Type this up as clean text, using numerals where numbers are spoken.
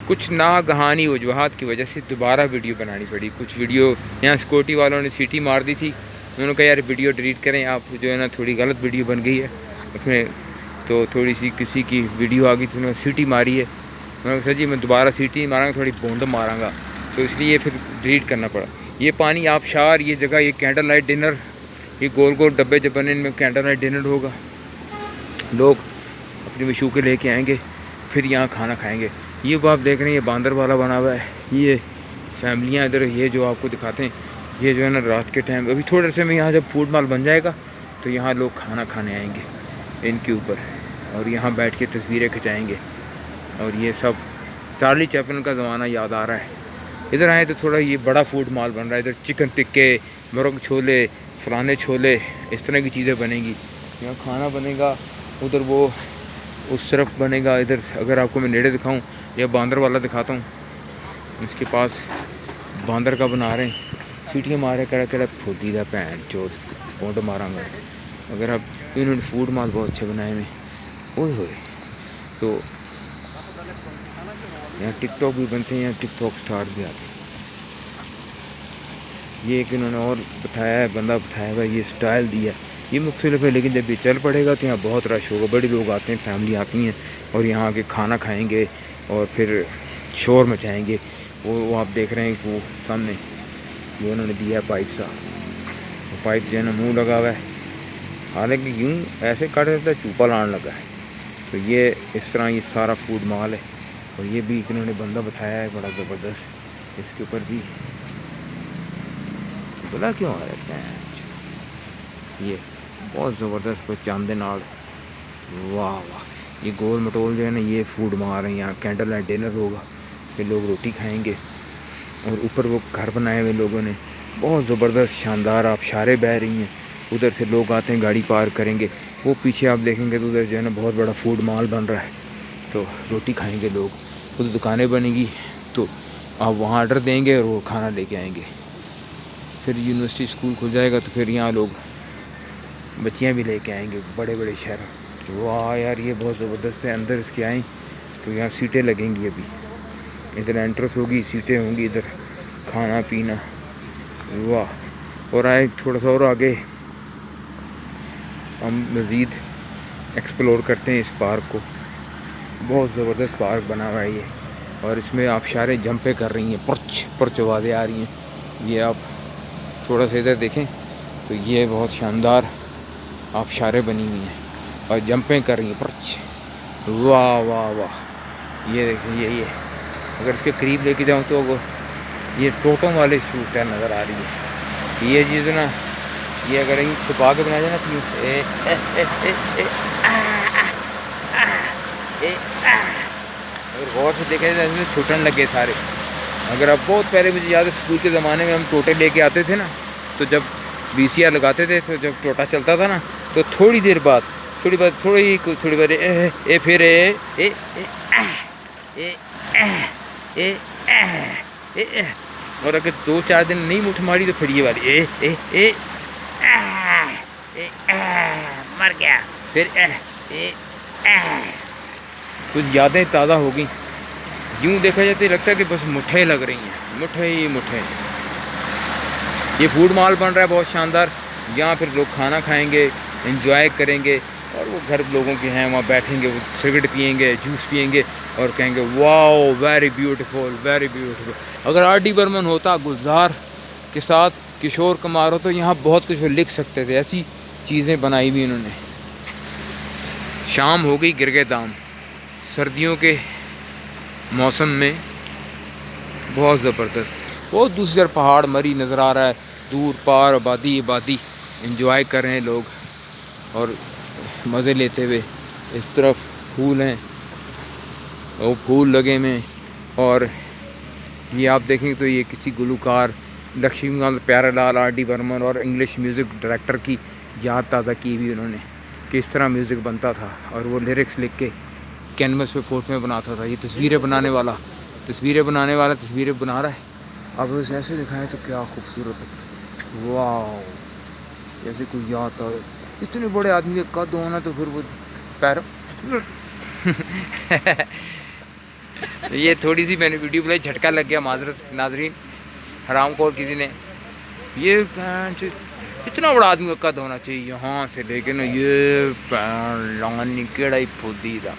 کچھ ناگہانی وجوہات کی وجہ سے دوبارہ ویڈیو بنانی پڑی. کچھ ویڈیو یہاں سیکورٹی والوں نے سیٹی مار دی تھی, انہوں نے کہا یار ویڈیو ڈیلیٹ کریں آپ, جو ہے نا تھوڑی غلط ویڈیو بن گئی ہے اس میں, تو تھوڑی سی کسی کی ویڈیو آ گئی تھی, انہوں نے سیٹی ماری ہے. انہوں نے کہا جی میں دوبارہ سیٹی ماراں گا, تھوڑی بوند ماراں گا, تو اس لیے پھر ڈیلیٹ کرنا پڑا. یہ پانی آبشار, یہ جگہ, یہ کینڈل لائٹ ڈنر, یہ گول گول ڈبے جب بنے ان میں کینڈل لائٹ ڈنر ہوگا. لوگ اپنی مشوقیں لے کے آئیں گے, پھر یہاں کھانا کھائیں گے. یہ وہ آپ دیکھ رہے ہیں یہ باندر والا بنا ہوا ہے, یہ فیملیاں ادھر, یہ جو آپ کو دکھاتے ہیں یہ جو ہے نا رات کے ٹائم, ابھی تھوڑے سے میں یہاں جب فوڈ مال بن جائے گا تو یہاں لوگ کھانا کھانے آئیں گے ان کے اوپر, اور یہاں بیٹھ کے تصویریں کھنچائیں گے. اور یہ سب چارلی چیپلن کا زمانہ یاد آ رہا ہے. ادھر آئے تو تھوڑا یہ بڑا فوڈ مال بن رہا ہے, ادھر چکن ٹکے, مرغ چھولے, فلانے چھولے, اس طرح کی چیزیں بنیں گی. یہاں کھانا بنے گا, ادھر وہ اس طرف بنے گا. ادھر اگر آپ کو میں نیڑے دکھاؤں یا باندر والا دکھاتا ہوں, اس کے پاس باندر کا بنا رہے ہیں, سیٹیاں مارے کڑا کڑا پھوٹی دا پین چوت پونڈ ماراں گا. اگر آپ انہوں نے فوڈ مال بہت اچھے بنائے ہوئے, اوئے ہوئے. تو یہاں ٹک ٹاک بھی بنتے ہیں, یہاں ٹک ٹاک سٹار بھی آتے ہیں. یہ ایک انہوں نے اور بتایا ہے, بندہ بتایا ہوا, یہ سٹائل دیا, یہ مختلف ہے, لیکن جب یہ چل پڑے گا تو یہاں بہت رش ہوگا. بڑے لوگ آتے ہیں, فیملی آتی ہیں اور یہاں آ کے کھانا کھائیں گے اور پھر شور مچائیں گے. وہ آپ دیکھ رہے ہیں وہ سامنے وہ انہوں نے دیا ہے پائپ سا, وہ پائپ جو ہے نا منہ لگا ہوا ہے, حالانکہ یوں ایسے کٹ دیتا ہے چوپا لان لگا ہے. تو یہ اس طرح یہ سارا فوڈ مال ہے. اور یہ بھی انہوں نے بندہ بتایا ہے بڑا زبردست, اس کے اوپر بھی بلا کیوں آ رہا ہے. یہ بہت زبردست چاندے نال, واہ واہ. یہ گول مٹول جو ہے نا یہ فوڈ مار رہے ہیں, یہاں کینڈل لائٹ ڈنر ہوگا, پھر لوگ روٹی کھائیں گے. اور اوپر وہ گھر بنائے ہوئے لوگوں نے, بہت زبردست شاندار, آبشاریں بہہ رہی ہیں. ادھر سے لوگ آتے ہیں گاڑی پارک کریں گے, وہ پیچھے آپ دیکھیں گے تو ادھر جو ہے نا بہت بڑا فوڈ مال بن رہا ہے. تو روٹی کھائیں گے لوگ, ادھر دکانیں بنیں گی, تو آپ وہاں آرڈر دیں گے اور وہ کھانا لے کے آئیں گے. پھر یونیورسٹی اسکول کھل جائے گا تو پھر یہاں لوگ بچیاں بھی لے کے آئیں گے, بڑے بڑے شہر. واہ یار یہ بہت زبردست ہے. اندر اس کے آئیں تو یہاں سیٹیں لگیں گی, ابھی ادھر انٹرس ہوگی, سیٹیں ہوں گی, ادھر کھانا پینا, واہ. اور آئے تھوڑا سا اور آگے ہم مزید ایکسپلور کرتے ہیں اس پارک کو. بہت زبردست پارک بنا ہوا ہے یہ, اور اس میں آبشاریں جمپیں کر رہی ہیں, پرچ پرچ آوازیں آ رہی ہیں. یہ آپ تھوڑا سا ادھر دیکھیں تو یہ بہت شاندار آبشاریں بنی ہوئی ہیں اور جمپیں کر رہی ہیں, پرچ, واہ واہ واہ. یہ دیکھیں یہ اگر اس کے قریب لے کے جاؤں تو وہ یہ ٹوٹوں والے شوٹ ہے نظر آ رہی ہے. یہ چیز نا یہ اگر یہ چھپا کے بنایا جائے نا اگر غور سے دیکھا جائے تو چھوٹن لگے سارے. اگر آپ بہت پہلے مجھے یاد ہے اسکول کے زمانے میں ہم ٹوٹے لے کے آتے تھے نا, تو جب وی سی آر لگاتے تھے تو جب ٹوٹا چلتا تھا نا تو تھوڑی دیر بعد تھوڑی بار پھر اور اگر 2-4 دن نہیں مٹھ ماری تو پھر یہ والی مر گیا. پھر کچھ یادیں تازہ ہو گئیں. یوں دیکھا جاتا ہے لگتا ہے کہ بس مٹھیں لگ رہی ہیں, مٹھیں ہی مٹھیں. یہ فوڈ مال بن رہا ہے بہت شاندار, یہاں پھر لوگ کھانا کھائیں گے, انجوائے کریں گے, اور وہ گھر لوگوں کے ہیں وہاں بیٹھیں گے, وہ سگریٹ پئیں گے, جوس پئیں گے اور کہیں گے واو ویری بیوٹیفل ویری بیوٹیفل. اگر آر ڈی برمن ہوتا گلزار کے ساتھ کشور کمار ہو تو یہاں بہت کچھ وہ لکھ سکتے تھے, ایسی چیزیں بنائی ہوئی انہوں نے. شام ہو گئی, گر گئے دام. سردیوں کے موسم میں بہت زبردست, بہت دوسری طرف پہاڑ مری نظر آ رہا ہے, دور پار آبادی آبادی, انجوائے کر رہے ہیں لوگ اور مزے لیتے ہوئے. اس طرف پھول ہیں, وہ پھول لگے ہوئے, اور یہ آپ دیکھیں تو یہ کسی گلوکار لکشمی کانت پیارا لال آر ڈی برمن اور انگلش میوزک ڈائریکٹر کی یاد تازہ کی ہوئی انہوں نے, کہ اس طرح میوزک بنتا تھا. اور وہ لیرکس لکھ کے کینوس پہ فوٹو میں بناتا تھا. یہ تصویریں بنانے والا تصویریں بنا رہا ہے. اب اسے ایسے دکھائے تو کیا خوبصورت ہے, واو. جیسے کوئی یاد آ, اتنے بڑے آدمی کے قد ہونا تو پھر وہ پیر یہ تھوڑی سی میں نے ویڈیو بنائی، جھٹکا لگ گیا، معذرت ناظرین، حرام خور کسی نے. یہ اتنا بڑا آدمی کا قد ہونا چاہیے یہاں سے، لیکن یہ لانی کیڑا ہی پھودی تھا.